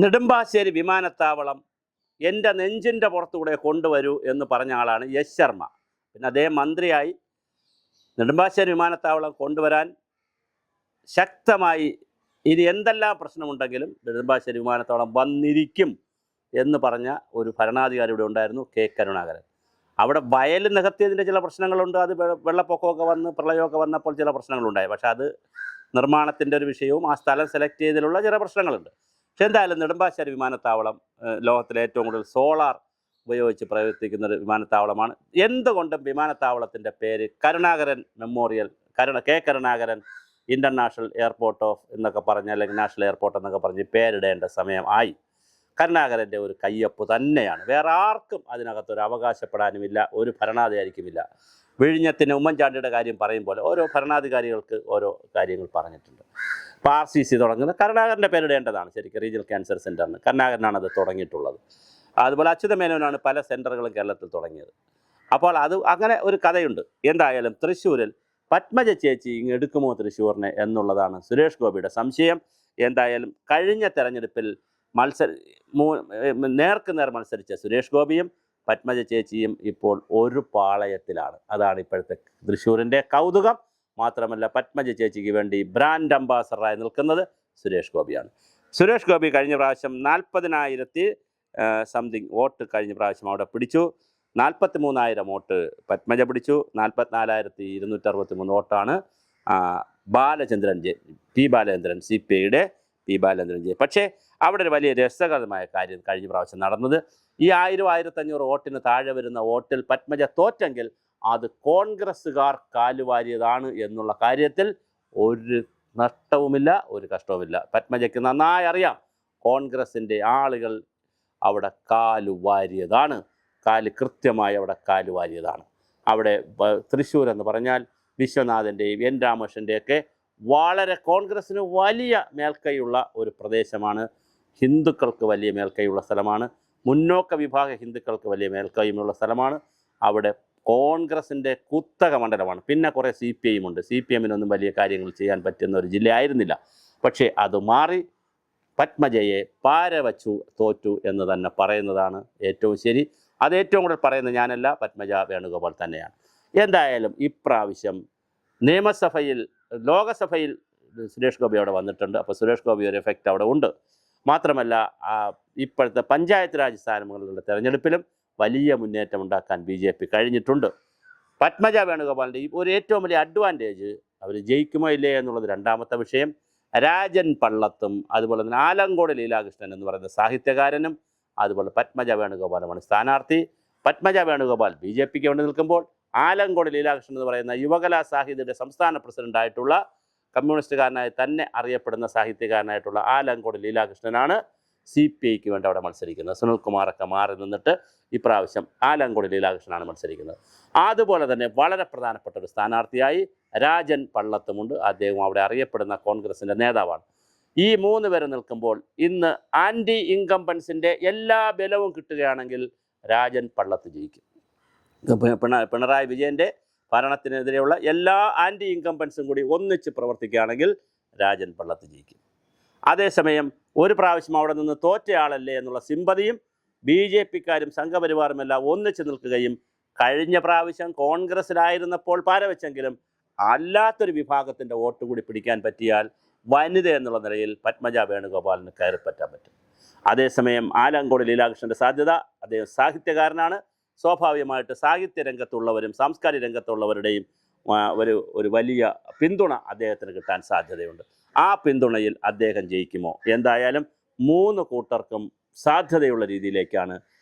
നെടുമ്പാശ്ശേരി വിമാനത്താവളം എൻ്റെ നെഞ്ചിൻ്റെ പുറത്തുകൂടെ കൊണ്ടുവരൂ എന്ന് പറഞ്ഞ ആളാണ് എസ് ശർമ്മ. പിന്നെ അദ്ദേഹം മന്ത്രിയായി നെടുമ്പാശ്ശേരി വിമാനത്താവളം കൊണ്ടുവരാൻ ശക്തമായി ഇനി എന്തെല്ലാം പ്രശ്നമുണ്ടെങ്കിലും നെടുമ്പാശ്ശേരി വിമാനത്താവളം വന്നിരിക്കും എന്ന് പറഞ്ഞ ഒരു ഭരണാധികാരി ഇവിടെ ഉണ്ടായിരുന്നു, കെ കരുണാകരൻ. അവിടെ വയൽ നികത്തിയതിൻ്റെ ചില പ്രശ്നങ്ങളുണ്ട്. അത് വെള്ളപ്പൊക്കമൊക്കെ വന്ന് പ്രളയമൊക്കെ വന്നപ്പോൾ ചില പ്രശ്നങ്ങളുണ്ടായി. പക്ഷേ അത് നിർമ്മാണത്തിൻ്റെ ഒരു വിഷയവും ആ സ്ഥലം സെലക്ട് ചെയ്തതിലുള്ള ചില പ്രശ്നങ്ങളുണ്ട്. പക്ഷെ എന്തായാലും നെടുമ്പാശ്ശേരി വിമാനത്താവളം ലോകത്തിലെ ഏറ്റവും കൂടുതൽ സോളാർ ഉപയോഗിച്ച് പ്രവർത്തിക്കുന്ന ഒരു വിമാനത്താവളമാണ്. എന്തുകൊണ്ടും വിമാനത്താവളത്തിൻ്റെ പേര് Karunakaran memorial, K Karunakaran international airport of എന്നൊക്കെ പറഞ്ഞ്, അല്ലെങ്കിൽ നാഷണൽ എയർപോർട്ട് എന്നൊക്കെ പറഞ്ഞ് പേരിടേണ്ട സമയം ആയി. കരുണാകരൻ്റെ ഒരു കയ്യൊപ്പ് തന്നെയാണ്. വേറെ ആർക്കും അതിനകത്തൊരു അവകാശപ്പെടാനുമില്ല, ഒരു ഭരണാധികാരിക്കുമില്ല. വിഴിഞ്ഞത്തിന് ഉമ്മൻചാണ്ടിയുടെ കാര്യം പറയും പോലെ ഓരോ ഭരണാധികാരികൾക്ക് ഓരോ കാര്യങ്ങൾ പറഞ്ഞിട്ടുണ്ട്. ഇപ്പോൾ RCC തുടങ്ങുന്നത് കരുണാകരൻ്റെ പേരിടേണ്ടതാണ്. ശരിക്കും റീജിയണൽ ക്യാൻസർ സെൻ്ററിന് കരുണാകരനാണ് അത് തുടങ്ങിയിട്ടുള്ളത്. അതുപോലെ അച്യുതമേനോനാണ് പല സെൻ്ററുകളും കേരളത്തിൽ തുടങ്ങിയത്. അപ്പോൾ അത് അങ്ങനെ ഒരു കഥയുണ്ട്. എന്തായാലും തൃശ്ശൂരിൽ പത്മജ ചേച്ചി ഇങ്ങ് എടുക്കുമോ തൃശ്ശൂരിനെ എന്നുള്ളതാണ് സുരേഷ് ഗോപിയുടെ സംശയം. എന്തായാലും കഴിഞ്ഞ തെരഞ്ഞെടുപ്പിൽ നേർക്കുനേർ മത്സരിച്ച സുരേഷ് ഗോപിയും പത്മജ ചേച്ചിയും ഇപ്പോൾ ഒരു പാളയത്തിലാണ്. അതാണ് ഇപ്പോഴത്തെ തൃശ്ശൂരിൻ്റെ കൗതുകം. മാത്രമല്ല, പത്മജ ചേച്ചിക്ക് വേണ്ടി ബ്രാൻഡ് അംബാസഡറായി നിൽക്കുന്നത് സുരേഷ് ഗോപിയാണ്. സുരേഷ് ഗോപി കഴിഞ്ഞ പ്രാവശ്യം 40,000 സംതിങ് വോട്ട് കഴിഞ്ഞ പ്രാവശ്യം അവിടെ പിടിച്ചു. 43,000 വോട്ട് പത്മജ പിടിച്ചു. 44,263 വോട്ടാണ് ബാലചന്ദ്രൻ പി ബാലചന്ദ്രൻ CPIയുടെ പി ബാലചന്ദ്രൻ പക്ഷേ അവിടെ ഒരു വലിയ രസകരമായ കാര്യം കഴിഞ്ഞ പ്രാവശ്യം നടന്നത്, ഈ 1000-1500 വോട്ടിന് താഴെ വരുന്ന വോട്ടിൽ പത്മജ തോറ്റെങ്കിൽ അത് കോൺഗ്രസ്സുകാർ കാലുവാരിയതാണ് എന്നുള്ള കാര്യത്തിൽ ഒരു നഷ്ടവുമില്ല, ഒരു കഷ്ടവുമില്ല. പത്മജയ്ക്ക് നന്നായി അറിയാം കോൺഗ്രസിൻ്റെ ആളുകൾ അവിടെ കാലുവാരിയതാണ്, കൃത്യമായി അവിടെ കാലുവാരിയതാണ്. അവിടെ തൃശ്ശൂർ എന്ന് പറഞ്ഞാൽ വിശ്വനാഥൻ്റെയും എൻ രാമകൃഷ്ണൻ്റെയൊക്കെ വളരെ കോൺഗ്രസ്സിന് വലിയ മേൽക്കൈയുള്ള ഒരു പ്രദേശമാണ്. ഹിന്ദുക്കൾക്ക് വലിയ മേൽക്കൈയുള്ള സ്ഥലമാണ്. മുന്നോക്ക വിഭാഗ ഹിന്ദുക്കൾക്ക് വലിയ മേൽക്കൈയുള്ള സ്ഥലമാണ്. അവിടെ കോൺഗ്രസിൻ്റെ കുത്തക മണ്ഡലമാണ്. പിന്നെ കുറേ CPI ഉണ്ട്. CPMനൊന്നും വലിയ കാര്യങ്ങൾ ചെയ്യാൻ പറ്റുന്ന ഒരു ജില്ലയായിരുന്നില്ല. പക്ഷേ അത് മാറി പത്മജയെ പാരവച്ചു തോറ്റു എന്ന് തന്നെ പറയുന്നതാണ് ഏറ്റവും ശരി. അത് ഏറ്റവും കൂടുതൽ പറയുന്നത് ഞാനല്ല, പത്മജ വേണുഗോപാൽ തന്നെയാണ്. എന്തായാലും ഇപ്രാവശ്യം നിയമസഭയിൽ, ലോകസഭയിൽ സുരേഷ് ഗോപി അവിടെ വന്നിട്ടുണ്ട്. അപ്പോൾ സുരേഷ് ഗോപി ഒരു എഫക്റ്റ് അവിടെ ഉണ്ട്. മാത്രമല്ല, ഇപ്പോഴത്തെ പഞ്ചായത്ത് രാജ് സ്ഥാനങ്ങളിലുള്ള തെരഞ്ഞെടുപ്പിലും വലിയ മുന്നേറ്റം ഉണ്ടാക്കാൻ BJP കഴിഞ്ഞിട്ടുണ്ട്. പത്മജ വേണുഗോപാലിൻ്റെ ഒരു ഏറ്റവും വലിയ അഡ്വാൻറ്റേജ്, അവർ ജയിക്കുമോ ഇല്ലേ എന്നുള്ളത് രണ്ടാമത്തെ വിഷയം. രാജൻ പള്ളത്തും അതുപോലെ തന്നെ ആലങ്കോട് ലീലാകൃഷ്ണൻ എന്ന് പറയുന്ന സാഹിത്യകാരനും അതുപോലെ പത്മജ വേണുഗോപാലുമാണ് സ്ഥാനാർത്ഥി. പത്മജ വേണുഗോപാൽ BJPക്ക് വേണ്ടി നിൽക്കുമ്പോൾ ആലങ്കോട് ലീലാകൃഷ്ണൻ എന്ന് പറയുന്ന യുവകലാ സാഹിത്യയുടെ സംസ്ഥാന പ്രസിഡൻ്റായിട്ടുള്ള കമ്മ്യൂണിസ്റ്റുകാരനായി തന്നെ അറിയപ്പെടുന്ന സാഹിത്യകാരനായിട്ടുള്ള ആലങ്കോട് ലീലാകൃഷ്ണനാണ് CPIക്ക് വേണ്ടി അവിടെ മത്സരിക്കുന്നത്. സുനിൽകുമാറൊക്കെ മാറി നിന്നിട്ട് ഇപ്രാവശ്യം ആലങ്കോട് ലീലാകൃഷ്ണനാണ് മത്സരിക്കുന്നത്. അതുപോലെ തന്നെ വളരെ പ്രധാനപ്പെട്ട ഒരു സ്ഥാനാർത്ഥിയായി രാജൻ പള്ളത്തുമുണ്ട്. അദ്ദേഹം അവിടെ അറിയപ്പെടുന്ന കോൺഗ്രസിൻ്റെ നേതാവാണ്. ഈ 3 പേര് നിൽക്കുമ്പോൾ ഇന്ന് ആൻറ്റി ഇൻകംബൻസിൻ്റെ എല്ലാ ബലവും കിട്ടുകയാണെങ്കിൽ രാജൻ പള്ളത്ത് ജയിക്കും. പിണറായി വിജയൻ്റെ ഭരണത്തിനെതിരെയുള്ള എല്ലാ ആൻറ്റി ഇൻകംബൻസും കൂടി ഒന്നിച്ച് പ്രവർത്തിക്കുകയാണെങ്കിൽ രാജൻ പള്ളത്ത് ജയിക്കും. അതേസമയം ഒരു പ്രാവശ്യം അവിടെ നിന്ന് തോറ്റയാളല്ലേ എന്നുള്ള സിമ്പതിയും BJPക്കാരും സംഘപരിവാറുമെല്ലാം ഒന്നിച്ച് നിൽക്കുകയും കഴിഞ്ഞ പ്രാവശ്യം കോൺഗ്രസ്സിലായിരുന്നപ്പോൾ പാരവെച്ചെങ്കിലും അല്ലാത്തൊരു വിഭാഗത്തിൻ്റെ വോട്ട് കൂടി പിടിക്കാൻ പറ്റിയാൽ വനിത എന്നുള്ള നിലയിൽ പത്മജ വേണുഗോപാലിന് കയറിപ്പറ്റാൻ പറ്റും. അതേസമയം ആലങ്കോട് ലീലാകൃഷ്ണൻ്റെ സാധ്യത, അദ്ദേഹം സാഹിത്യകാരനാണ്. സ്വാഭാവികമായിട്ട് സാഹിത്യ രംഗത്തുള്ളവരും സാംസ്കാരിക രംഗത്തുള്ളവരുടെയും ഒരു വലിയ പിന്തുണ അദ്ദേഹത്തിന് കിട്ടാൻ സാധ്യതയുണ്ട്. ആ പിന്തുണയിൽ അദ്ദേഹം ജയിക്കുമോ? എന്തായാലും 3 കൂട്ടർക്കും സാധ്യതയുള്ള രീതിയിലേക്കാണ്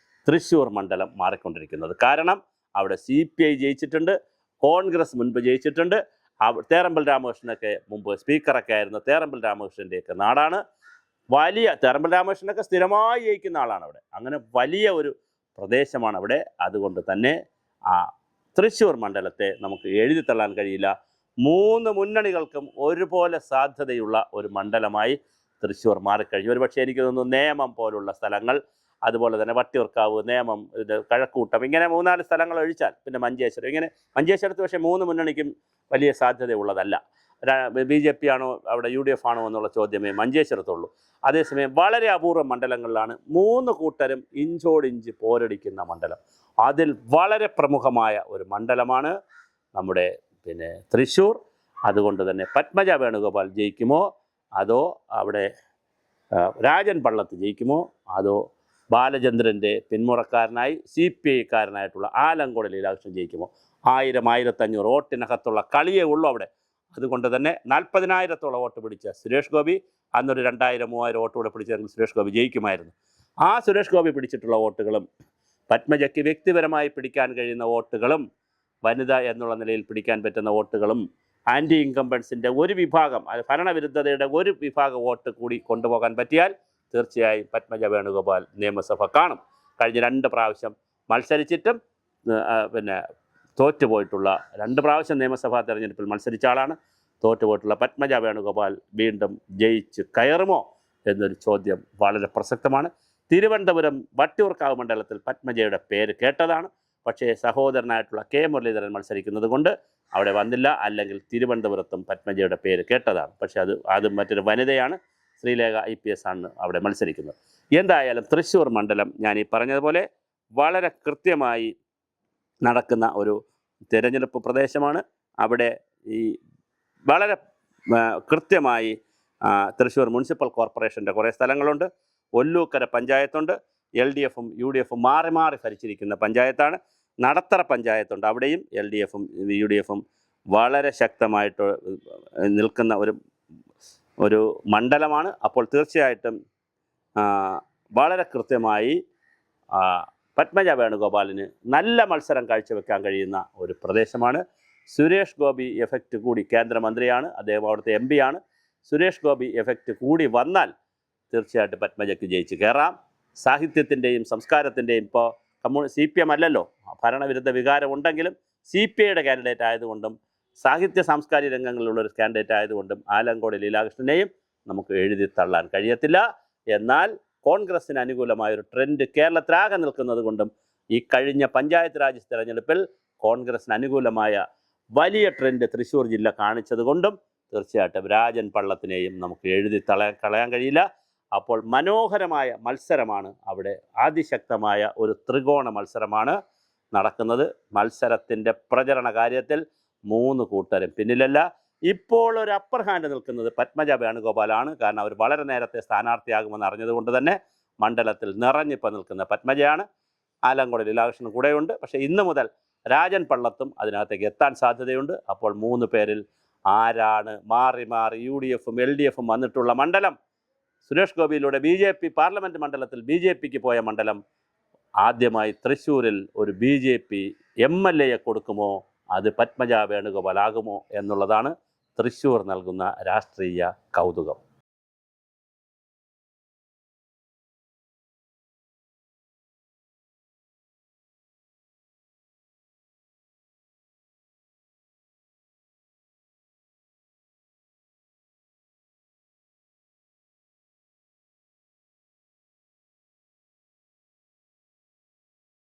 തൃശ്ശൂർ മണ്ഡലം മാറിക്കൊണ്ടിരിക്കുന്നത്. കാരണം അവിടെ CPI ജയിച്ചിട്ടുണ്ട്, കോൺഗ്രസ് മുൻപ് ജയിച്ചിട്ടുണ്ട്. തേറമ്പിൽ രാമകൃഷ്ണനൊക്കെ മുമ്പ് സ്പീക്കറൊക്കെ ആയിരുന്നു. തേറമ്പിൽ രാമകൃഷ്ണൻ്റെയൊക്കെ നാടാണ്. തേറമ്പിൽ രാമകൃഷ്ണനൊക്കെ സ്ഥിരമായി ജയിക്കുന്ന ആളാണ് അവിടെ. അങ്ങനെ വലിയ ഒരു പ്രദേശമാണ് അവിടെ. അതുകൊണ്ട് തന്നെ തൃശ്ശൂർ മണ്ഡലത്തെ നമുക്ക് എഴുതിത്തള്ളാൻ കഴിയില്ല. 3 മുന്നണികൾക്കും ഒരുപോലെ സാധ്യതയുള്ള ഒരു മണ്ഡലമായി തൃശ്ശൂർ മാറിക്കഴിഞ്ഞു. ഒരുപക്ഷെ എനിക്ക് തോന്നുന്നു നേമം പോലുള്ള സ്ഥലങ്ങൾ, അതുപോലെ തന്നെ വട്ടിയൂർക്കാവ്, നേമം, കഴക്കൂട്ടം, ഇങ്ങനെ 3-4 സ്ഥലങ്ങൾ ഒഴിച്ചാൽ പിന്നെ മഞ്ചേശ്വരം, ഇങ്ങനെ മഞ്ചേശ്വരത്ത് പക്ഷേ 3 മുന്നണിക്കും വലിയ സാധ്യതയുള്ളതല്ല. BJP ആണോ അവിടെ UDF ആണോ എന്നുള്ള ചോദ്യമേ മഞ്ചേശ്വരത്തുള്ളൂ. അതേസമയം വളരെ അപൂർവ മണ്ഡലങ്ങളിലാണ് 3 കൂട്ടരും ഇഞ്ചോടിഞ്ച് പോരടിക്കുന്ന മണ്ഡലം. അതിൽ വളരെ പ്രമുഖമായ ഒരു മണ്ഡലമാണ് നമ്മുടെ തൃശ്ശൂർ. അതുകൊണ്ട് തന്നെ പത്മജ വേണുഗോപാൽ ജയിക്കുമോ, അതോ അവിടെ രാജൻ പള്ളത്ത് ജയിക്കുമോ, അതോ ബാലചന്ദ്രൻ്റെ പിന്മുറക്കാരനായി CPI-കാരനായിട്ടുള്ള ആലങ്കോട് ലീലാകൃഷ്ണൻ ജയിക്കുമോ? 1000-1500 വോട്ടിനകത്തുള്ള കളിയേ ഉള്ളൂ അവിടെ. അതുകൊണ്ട് തന്നെ 40,000-ഓളം വോട്ട് പിടിച്ച സുരേഷ് ഗോപി അന്നൊരു 2000-3000 വോട്ട് കൂടെ പിടിച്ചെങ്കിൽ സുരേഷ് ഗോപി ജയിക്കുമായിരുന്നു. ആ സുരേഷ് ഗോപി പിടിച്ചിട്ടുള്ള വോട്ടുകളും പത്മജയ്ക്ക് വ്യക്തിപരമായി പിടിക്കാൻ കഴിയുന്ന വോട്ടുകളും വനിത എന്നുള്ള നിലയിൽ പിടിക്കാൻ പറ്റുന്ന വോട്ടുകളും ആൻറ്റി ഇൻകംബൻസിൻ്റെ ഒരു വിഭാഗം, ഭരണവിരുദ്ധതയുടെ ഒരു വിഭാഗ വോട്ട് കൂടി കൊണ്ടുപോകാൻ പറ്റിയാൽ തീർച്ചയായും പത്മജ വേണുഗോപാൽ നിയമസഭ കാണും. കഴിഞ്ഞ 2 പ്രാവശ്യം മത്സരിച്ചിട്ടും തോറ്റുപോയിട്ടുള്ള 2 പ്രാവശ്യം നിയമസഭാ തെരഞ്ഞെടുപ്പിൽ മത്സരിച്ച ആളാണ്. തോറ്റുപോയിട്ടുള്ള പത്മജ വേണുഗോപാൽ വീണ്ടും ജയിച്ച് കയറുമോ എന്നൊരു ചോദ്യം വളരെ പ്രസക്തമാണ്. തിരുവനന്തപുരം വട്ടിയൂർക്കാവ് മണ്ഡലത്തിൽ പത്മജയുടെ പേര് കേട്ടതാണ്. പക്ഷേ സഹോദരനായിട്ടുള്ള K മുരളീധരൻ മത്സരിക്കുന്നത് കൊണ്ട് അവിടെ വന്നില്ല. അല്ലെങ്കിൽ തിരുവനന്തപുരത്തും പത്മജയുടെ പേര് കേട്ടതാണ്. പക്ഷേ അത് മറ്റൊരു വനിതയാണ്, ശ്രീലേഖ IPS ആണ് അവിടെ മത്സരിക്കുന്നത്. എന്തായാലും തൃശ്ശൂർ മണ്ഡലം ഞാൻ ഈ പറഞ്ഞതുപോലെ വളരെ കൃത്യമായി നടക്കുന്ന ഒരു തിരഞ്ഞെടുപ്പ് പ്രദേശമാണ്. അവിടെ ഈ വളരെ കൃത്യമായി തൃശ്ശൂർ മുനിസിപ്പൽ കോർപ്പറേഷൻ്റെ കുറേ സ്ഥലങ്ങളുണ്ട്. ഒല്ലൂക്കര പഞ്ചായത്തുണ്ട്. LDF-ഉം UDF-ഉം മാറി മാറി ഭരിച്ചിരിക്കുന്ന പഞ്ചായത്താണ്. നടത്തറ പഞ്ചായത്തുണ്ട്. അവിടെയും LDF-ഉം UDF-ഉം വളരെ ശക്തമായിട്ട് നിൽക്കുന്ന ഒരു മണ്ഡലമാണ്. അപ്പോൾ തീർച്ചയായിട്ടും വളരെ കൃത്യമായി പത്മജ വേണുഗോപാലിന് നല്ല മത്സരം കാഴ്ചവെക്കാൻ കഴിയുന്ന ഒരു പ്രദേശമാണ്. സുരേഷ് ഗോപി എഫക്റ്റ് കൂടി, കേന്ദ്രമന്ത്രിയാണ് അദ്ദേഹം, അവിടുത്തെ MP ആണ്. സുരേഷ് ഗോപി എഫക്റ്റ് കൂടി വന്നാൽ തീർച്ചയായിട്ടും പത്മജയ്ക്ക് ജയിച്ച് കയറാം. സാഹിത്യത്തിൻ്റെയും സംസ്കാരത്തിൻ്റെയും ഇപ്പോൾ CPM അല്ലല്ലോ, ഭരണവിരുദ്ധ വികാരം ഉണ്ടെങ്കിലും CPI-യുടെ കാൻഡിഡേറ്റ് ആയതുകൊണ്ടും സാഹിത്യ സാംസ്കാരിക രംഗങ്ങളിലുള്ളൊരു കാൻഡിഡേറ്റ് ആയതുകൊണ്ടും ആലങ്കോട് ലീലാകൃഷ്ണനെയും നമുക്ക് എഴുതി തള്ളാൻ കഴിയത്തില്ല. എന്നാൽ കോൺഗ്രസ്സിന് അനുകൂലമായൊരു ട്രെൻഡ് കേരളത്തിലാകെ നിൽക്കുന്നത് കൊണ്ടും ഈ കഴിഞ്ഞ പഞ്ചായത്ത് രാജ് തെരഞ്ഞെടുപ്പിൽ കോൺഗ്രസ്സിന് അനുകൂലമായ വലിയ ട്രെൻഡ് തൃശ്ശൂർ ജില്ല കാണിച്ചത് കൊണ്ടും തീർച്ചയായിട്ടും രാജൻ പള്ളത്തിനെയും നമുക്ക് എഴുതി കളയാൻ കഴിയില്ല. അപ്പോൾ മനോഹരമായ മത്സരമാണ് അവിടെ, അതിശക്തമായ ഒരു ത്രികോണ മത്സരമാണ് നടക്കുന്നത്. മത്സരത്തിൻ്റെ പ്രചരണ കാര്യത്തിൽ 3 കൂട്ടരും പിന്നിലല്ല. ഇപ്പോൾ ഒരു അപ്പർ ഹാൻഡ് നിൽക്കുന്നത് പത്മജ വേണുഗോപാലാണ്. കാരണം അവർ വളരെ നേരത്തെ സ്ഥാനാർത്ഥിയാകുമെന്ന് അറിഞ്ഞതുകൊണ്ട് തന്നെ മണ്ഡലത്തിൽ നിറഞ്ഞിപ്പോൾ നിൽക്കുന്ന പത്മജയാണ്. ആലങ്കോട് ലീലാകൃഷ്ണൻ കൂടെയുണ്ട്. പക്ഷേ ഇന്ന് മുതൽ രാജൻ പള്ളത്തും അതിനകത്തേക്ക് എത്താൻ സാധ്യതയുണ്ട്. അപ്പോൾ 3 പേരിൽ ആരാണ് മാറി മാറി UDF-ഉം LDF-ഉം വന്നിട്ടുള്ള മണ്ഡലം? സുരേഷ് ഗോപിയിലൂടെ BJP പാർലമെൻറ്റ് മണ്ഡലത്തിൽ BJP-ക്ക് പോയ മണ്ഡലം ആദ്യമായി തൃശ്ശൂരിൽ ഒരു BJP MLA-യെ കൊടുക്കുമോ, അത് പത്മജ വേണുഗോപാൽ ആകുമോ എന്നുള്ളതാണ് തൃശ്ശൂർ നൽകുന്ന രാഷ്ട്രീയ കൗതുകം.